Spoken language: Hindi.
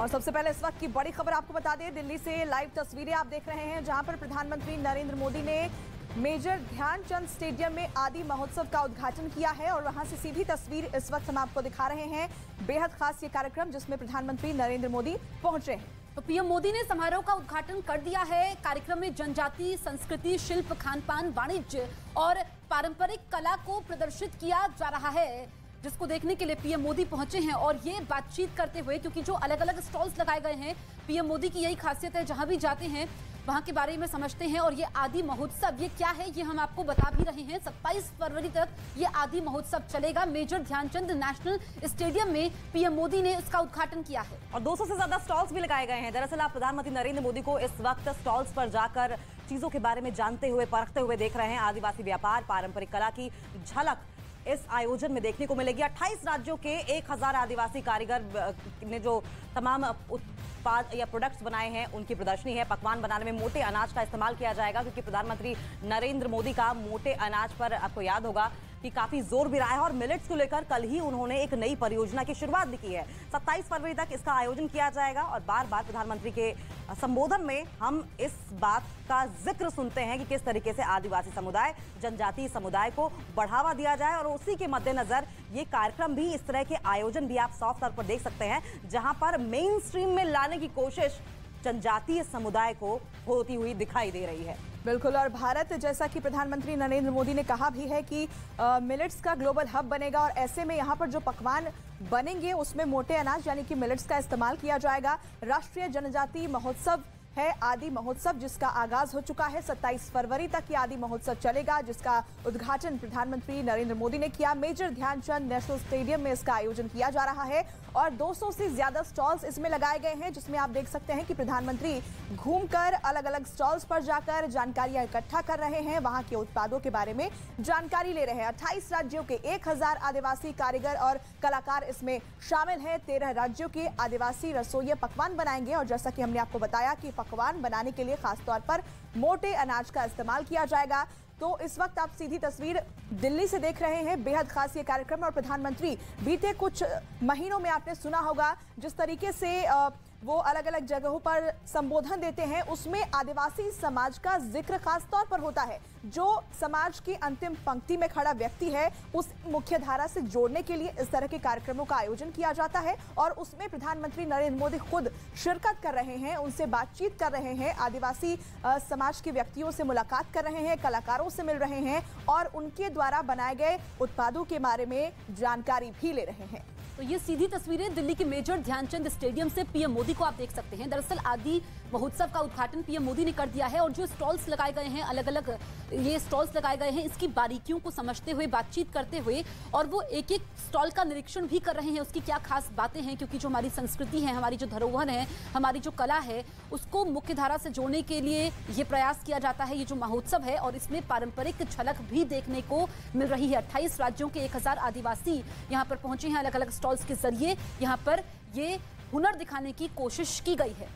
और सबसे पहले इस वक्त की बड़ी खबर आपको बता दें, दिल्ली से लाइव तस्वीरें आप देख रहे हैं जहां पर प्रधानमंत्री नरेंद्र मोदी ने मेजर ध्यानचंद स्टेडियम में आदि महोत्सव का उद्घाटन किया है और वहां से सीधी तस्वीर इस वक्त हम आपको दिखा रहे हैं। बेहद खास ये कार्यक्रम जिसमें प्रधानमंत्री नरेंद्र मोदी पहुंचे हैं। तो पीएम मोदी ने समारोह का उद्घाटन कर दिया है। कार्यक्रम में जनजाति, संस्कृति, शिल्प, खान-पान, वाणिज्य और पारंपरिक कला को प्रदर्शित किया जा रहा है, जिसको देखने के लिए पीएम मोदी पहुंचे हैं और ये बातचीत करते हुए, क्योंकि जो अलग अलग स्टॉल्स लगाए गए हैं, पीएम मोदी की यही खासियत है, जहां भी जाते हैं वहां के बारे में समझते हैं। और ये आदि महोत्सव ये क्या है ये हम आपको बता भी रहे हैं। 27 फरवरी तक ये आदि महोत्सव चलेगा। मेजर ध्यानचंद नेशनल स्टेडियम में पीएम मोदी ने इसका उद्घाटन किया है और 200 से ज्यादा स्टॉल्स भी लगाए गए हैं। दरअसल आप प्रधानमंत्री नरेंद्र मोदी को इस वक्त स्टॉल्स पर जाकर चीजों के बारे में जानते हुए, परखते हुए देख रहे हैं। आदिवासी व्यापार, पारंपरिक कला की झलक इस आयोजन में देखने को मिलेगी। 28 राज्यों के 1000 आदिवासी कारीगर ने जो तमाम उत्पाद या प्रोडक्ट्स बनाए हैं उनकी प्रदर्शनी है। पकवान बनाने में मोटे अनाज का इस्तेमाल किया जाएगा, क्योंकि प्रधानमंत्री नरेंद्र मोदी का मोटे अनाज पर आपको याद होगा कि काफी जोर भी रहा है और मिलेट्स को लेकर कल ही उन्होंने एक नई परियोजना की शुरुआत भी की है। 27 फरवरी तक इसका आयोजन किया जाएगा और बार बार प्रधानमंत्री के संबोधन में हम इस बात का जिक्र सुनते हैं कि किस तरीके से आदिवासी समुदाय, जनजातीय समुदाय को बढ़ावा दिया जाए। और उसी के मद्देनजर ये कार्यक्रम भी, इस तरह के आयोजन भी आप साफ तौर पर देख सकते हैं, जहां पर मेन स्ट्रीम में लाने की कोशिश जनजातीय समुदाय को होती हुई दिखाई दे रही है। बिल्कुल, और भारत, जैसा कि प्रधानमंत्री नरेंद्र मोदी ने कहा भी है कि मिलेट्स का ग्लोबल हब बनेगा और ऐसे में यहाँ पर जो पकवान बनेंगे उसमें मोटे अनाज यानी कि मिलेट्स का इस्तेमाल किया जाएगा। राष्ट्रीय जनजातीय महोत्सव है आदि महोत्सव, जिसका आगाज हो चुका है। 27 फरवरी तक ये आदि महोत्सव चलेगा, जिसका उद्घाटन प्रधानमंत्री नरेंद्र मोदी ने किया। मेजर ध्यानचंद नेशनल स्टेडियम में इसका आयोजन किया जा रहा है और 200 से ज्यादा स्टॉल्स इसमें लगाए गए हैं, जिसमें आप देख सकते हैं कि प्रधानमंत्री घूमकर अलग अलग स्टॉल्स पर जाकर जानकारियां इकट्ठा कर रहे हैं, वहां के उत्पादों के बारे में जानकारी ले रहे हैं। 28 राज्यों के 1000 आदिवासी कारीगर और कलाकार इसमें शामिल हैं। 13 राज्यों के आदिवासी रसोइये पकवान बनाएंगे और जैसा कि हमने आपको बताया कि पकवान बनाने के लिए खासतौर पर मोटे अनाज का इस्तेमाल किया जाएगा। तो इस वक्त आप सीधी तस्वीर दिल्ली से देख रहे हैं। बेहद खास ये कार्यक्रम और प्रधानमंत्री बीते कुछ महीनों में आपने सुना होगा जिस तरीके से वो अलग अलग जगहों पर संबोधन देते हैं, उसमें आदिवासी समाज का जिक्र खास तौर पर होता है। जो समाज की अंतिम पंक्ति में खड़ा व्यक्ति है उस मुख्य धारा से जोड़ने के लिए इस तरह के कार्यक्रमों का आयोजन किया जाता है और उसमें प्रधानमंत्री नरेंद्र मोदी खुद शिरकत कर रहे हैं, उनसे बातचीत कर रहे हैं, आदिवासी समाज के व्यक्तियों से मुलाकात कर रहे हैं, कलाकारों से मिल रहे हैं और उनके द्वारा बनाए गए उत्पादों के बारे में जानकारी भी ले रहे हैं। तो ये सीधी तस्वीरें दिल्ली के मेजर ध्यानचंद स्टेडियम से पीएम मोदी को आप देख सकते हैं। दरअसल आदि महोत्सव का उद्घाटन पीएम मोदी ने कर दिया है और जो स्टॉल्स लगाए गए हैं, अलग अलग ये स्टॉल्स लगाए गए हैं, इसकी बारीकियों को समझते हुए, बातचीत करते हुए, और वो एक एक स्टॉल का निरीक्षण भी कर रहे हैं, उसकी क्या खास बातें हैं, क्योंकि जो हमारी संस्कृति है, हमारी जो धरोहर है, हमारी जो कला है, उसको मुख्य धारा से जोड़ने के लिए ये प्रयास किया जाता है, ये जो महोत्सव है। और इसमें पारंपरिक झलक भी देखने को मिल रही है। 28 राज्यों के 1000 आदिवासी यहाँ पर पहुंचे हैं। अलग अलग स्टॉल्स के जरिए यहाँ पर ये हुनर दिखाने की कोशिश की गई है।